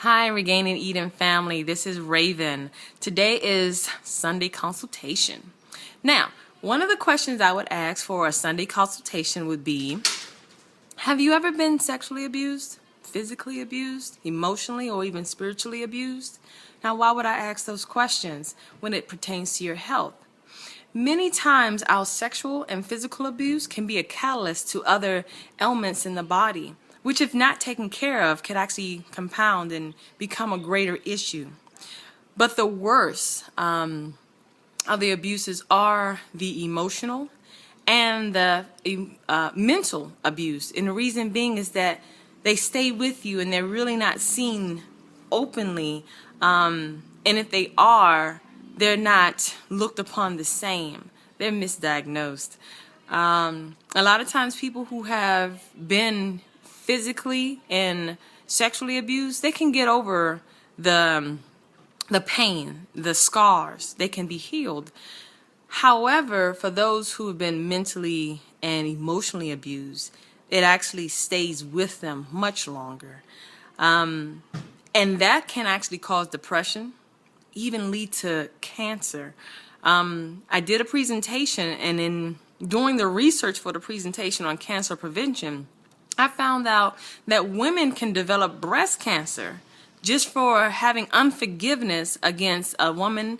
Hi, Regaining Eden family. This is Raven. Today is Sunday consultation. Now, one of the questions I would ask for a Sunday consultation would be, have you ever been sexually abused, physically abused, emotionally, or even spiritually abused? Now, why would I ask those questions when it pertains to your health? Many times our sexual and physical abuse can be a catalyst to other ailments in the body, which if not taken care of could actually compound and become a greater issue. But the worst of the abuses are the emotional and the mental abuse. And the reason being is that they stay with you and they're really not seen openly. And if they are, they're not looked upon the same. They're misdiagnosed. A lot of times people who have been physically and sexually abused, they can get over the pain, the scars. They can be healed. However, for those who have been mentally and emotionally abused, it actually stays with them much longer. And that can actually cause depression, even lead to cancer. I did a presentation, and in doing the research for the presentation on cancer prevention, I found out that women can develop breast cancer just for having unforgiveness against a woman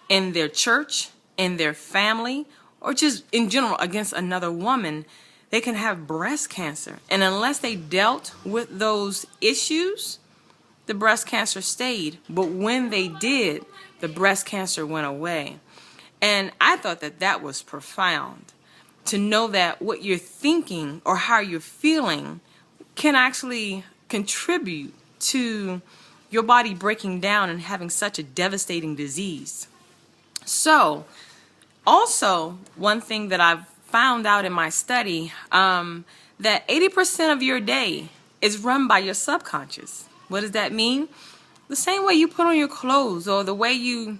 in their church, in their family, or just in general against another woman. They can have breast cancer. And unless they dealt with those issues, the breast cancer stayed. But when they did, the breast cancer went away. And I thought that that was profound, to know that what you're thinking or how you're feeling can actually contribute to your body breaking down and having such a devastating disease. So, also, one thing that I've found out in my study, that 80% of your day is run by your subconscious. What does that mean? The same way you put on your clothes or the way you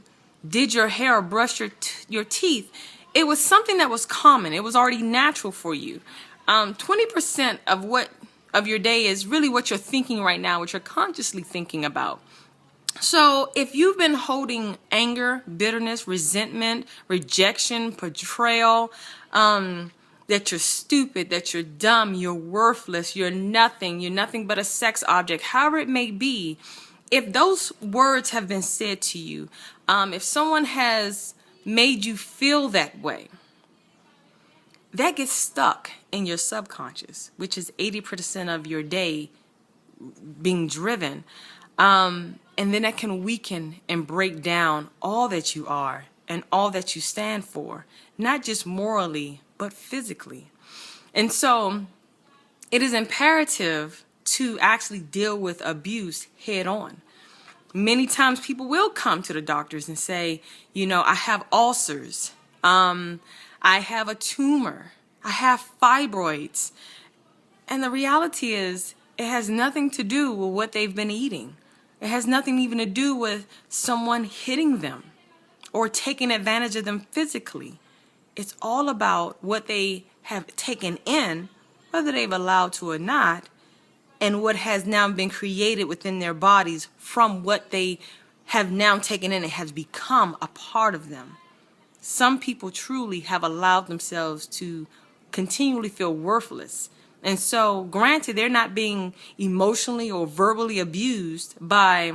did your hair or brushed your teeth, it was something that was common. It was already natural for you. 20% of your day is really what you're thinking right now, what you're consciously thinking about. So if you've been holding anger, bitterness, resentment, rejection, betrayal, that you're stupid, that you're dumb, you're worthless, you're nothing but a sex object, however it may be, if those words have been said to you, if someone has made you feel that way, that gets stuck in your subconscious, which is 80% of your day being driven. And then that can weaken and break down all that you are and all that you stand for, not just morally, but physically. And so it is imperative to actually deal with abuse head on. Many times people will come to the doctors and say, I have ulcers, I have a tumor, I have fibroids. And the reality is, it has nothing to do with what they've been eating. It has nothing even to do with someone hitting them or taking advantage of them physically. It's all about what they have taken in, whether they've allowed to or not, and what has now been created within their bodies from what they have now taken in. It has become a part of them. Some people truly have allowed themselves to continually feel worthless. And so, granted, they're not being emotionally or verbally abused by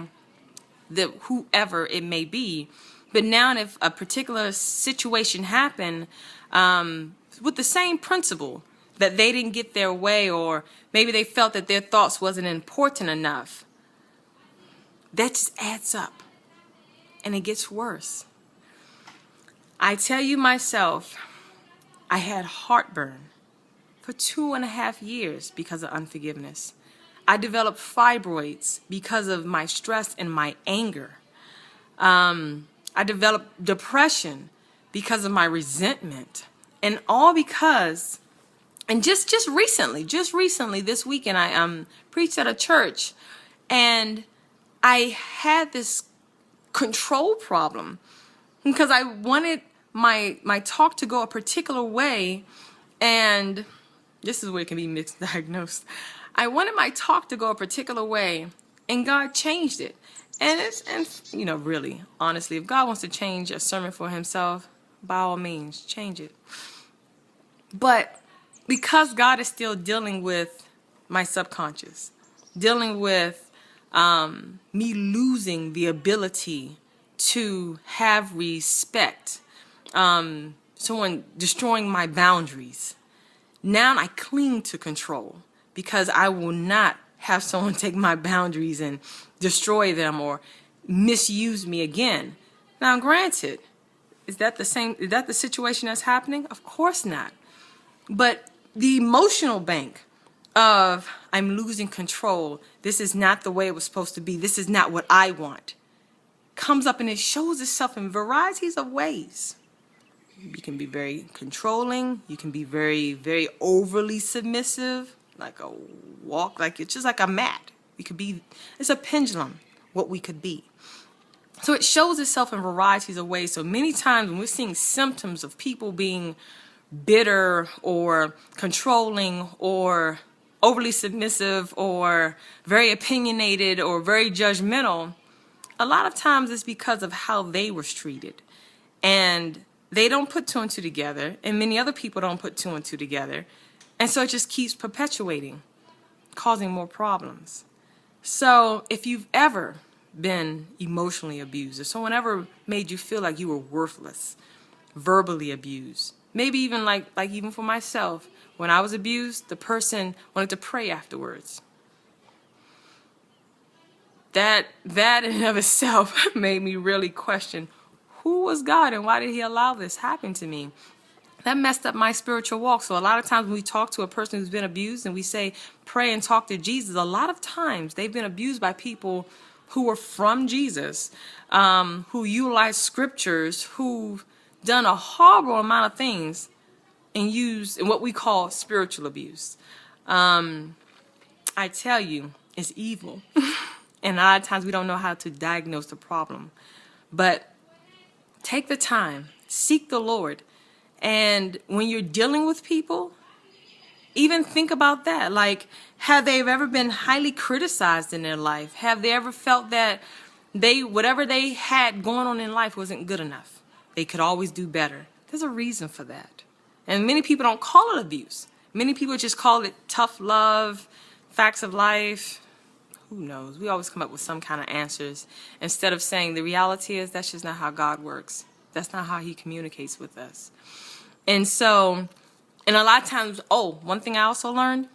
whoever it may be. But now if a particular situation happened with the same principle, that they didn't get their way, or maybe they felt that their thoughts wasn't important enough, that just adds up and it gets worse. I tell you myself, I had heartburn for 2.5 years because of unforgiveness. I developed fibroids because of my stress and my anger. I developed depression because of my resentment, and all because, and just recently, this weekend, I preached at a church, and I had this control problem because I wanted my talk to go a particular way, and this is where it can be misdiagnosed. I wanted my talk to go a particular way, And God changed it. And you know, really, honestly, if God wants to change a sermon for himself, by all means, change it. But because God is still dealing with my subconscious, dealing with me losing the ability to have respect, someone destroying my boundaries, now I cling to control because I will not have someone take my boundaries and destroy them or misuse me again. Now, granted, is that the situation that's happening? Of course not. But the emotional bank of I'm losing control, this is not the way it was supposed to be, this is not what I want, comes up and it shows itself in varieties of ways. You can be very controlling, you can be very, very overly submissive, like a walk, like it's just like a mat. We could be, it's a pendulum, what we could be. So it shows itself in varieties of ways. So many times when we're seeing symptoms of people being bitter or controlling or overly submissive or very opinionated or very judgmental, a lot of times it's because of how they were treated. And they don't put two and two together, and many other people don't put two and two together. And so it just keeps perpetuating, causing more problems. So if you've ever been emotionally abused, if someone ever made you feel like you were worthless, verbally abused, maybe even like even for myself, when I was abused, the person wanted to pray afterwards. That in and of itself made me really question, who was God and why did he allow this happen to me? That messed up my spiritual walk. So a lot of times when we talk to a person who's been abused and we say, pray and talk to Jesus, a lot of times they've been abused by people who were from Jesus, who utilize scriptures, who've done a horrible amount of things and used in what we call spiritual abuse. I tell you, it's evil. And a lot of times we don't know how to diagnose the problem. But take the time, seek the Lord. And when you're dealing with people, even think about that. Like, have they ever been highly criticized in their life? Have they ever felt that whatever they had going on in life wasn't good enough? They could always do better. There's a reason for that. And many people don't call it abuse. Many people just call it tough love, facts of life. Who knows? We always come up with some kind of answers instead of saying the reality is that's just not how God works. That's not how he communicates with us. And so, and a lot of times, one thing I also learned,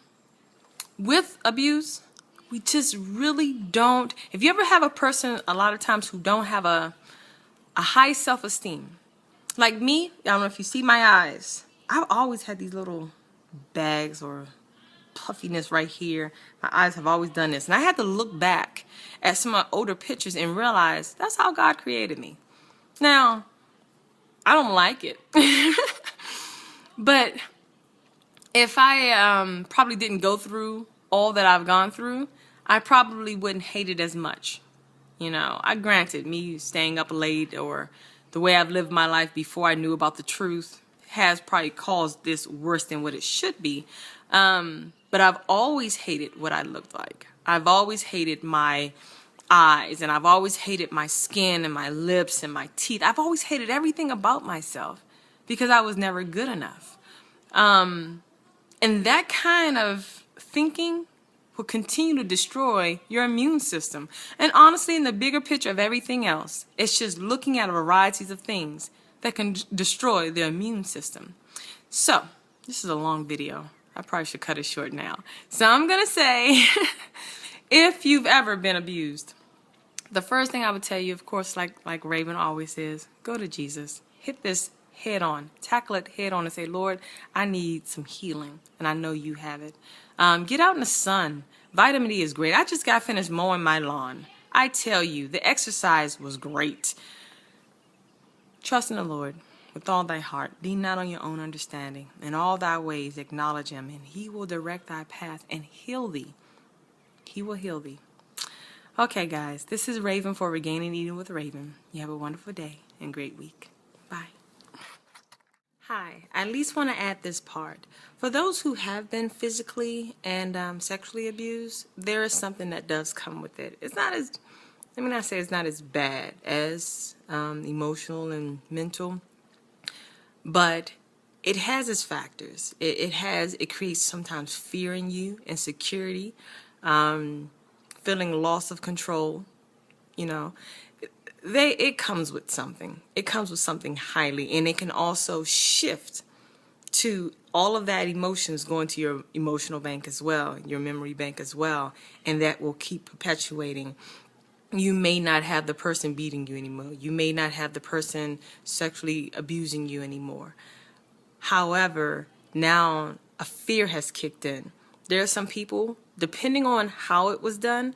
with abuse, we just really don't, if you ever have a person a lot of times who don't have a high self-esteem, like me, I don't know if you see my eyes, I've always had these little bags or puffiness right here. My eyes have always done this. And I had to look back at some of my older pictures and realize that's how God created me. Now, I don't like it. But if I probably didn't go through all that I've gone through, I probably wouldn't hate it as much. You know, granted, me staying up late or the way I've lived my life before I knew about the truth has probably caused this worse than what it should be. But I've always hated what I looked like. I've always hated my eyes, and I've always hated my skin and my lips and my teeth. I've always hated everything about myself because I was never good enough. And that kind of thinking will continue to destroy your immune system. And honestly, in the bigger picture of everything else, it's just looking at varieties of things that can destroy the immune system. So, this is a long video. I probably should cut it short now. So I'm going to say, if you've ever been abused, the first thing I would tell you, of course, like Raven always says, go to Jesus. Hit this head on. Tackle it head on and say, Lord, I need some healing, and I know you have it. Get out in the sun. Vitamin D is great. I just got finished mowing my lawn. I tell you, the exercise was great. Trust in the Lord with all thy heart. Lean not on your own understanding. In all thy ways acknowledge him, and he will direct thy path and heal thee. He will heal thee. Okay, guys, this is Raven for Regaining Eden with Raven. You have a wonderful day and great week. Bye. Hi, I at least want to add this part. For those who have been physically and sexually abused, there is something that does come with it. It's not as, let me not say it's not as bad as emotional and mental, but it has its factors. It creates sometimes fear in you, insecurity, feeling loss of control, you know. It comes with something. It comes with something highly, and it can also shift to all of that emotions going to your emotional bank as well, your memory bank as well, and that will keep perpetuating. You may not have the person beating you anymore. You may not have the person sexually abusing you anymore. However, now a fear has kicked in. There are some people, depending on how it was done,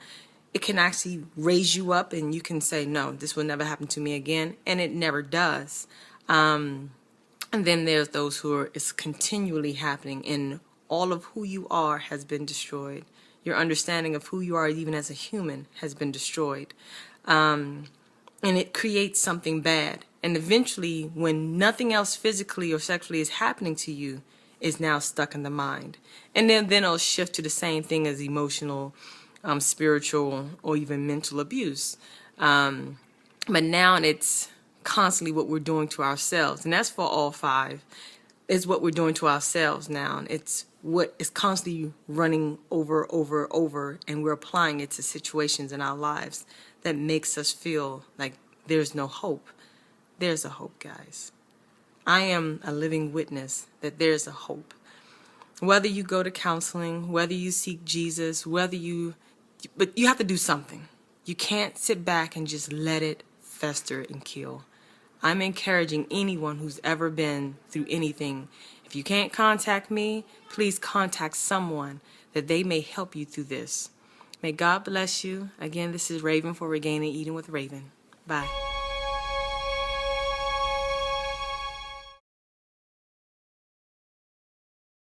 it can actually raise you up and you can say, no, this will never happen to me again. And it never does. And then there's those who are, it's continually happening and all of who you are has been destroyed. Your understanding of who you are even as a human has been destroyed. And it creates something bad. And eventually, when nothing else physically or sexually is happening to you, is now stuck in the mind. And then it'll shift to the same thing as emotional, spiritual, or even mental abuse. But now it's constantly what we're doing to ourselves. And that's for all five. Is what we're doing to ourselves now. It's what is constantly running over, and we're applying it to situations in our lives that makes us feel like there's no hope. There's a hope, guys. I am a living witness that there's a hope. Whether you go to counseling, whether you seek Jesus, but you have to do something. You can't sit back and just let it fester and kill. I'm encouraging anyone who's ever been through anything. If you can't contact me, please contact someone that they may help you through this. May God bless you. Again, this is Raven for Regaining Eden with Raven. Bye.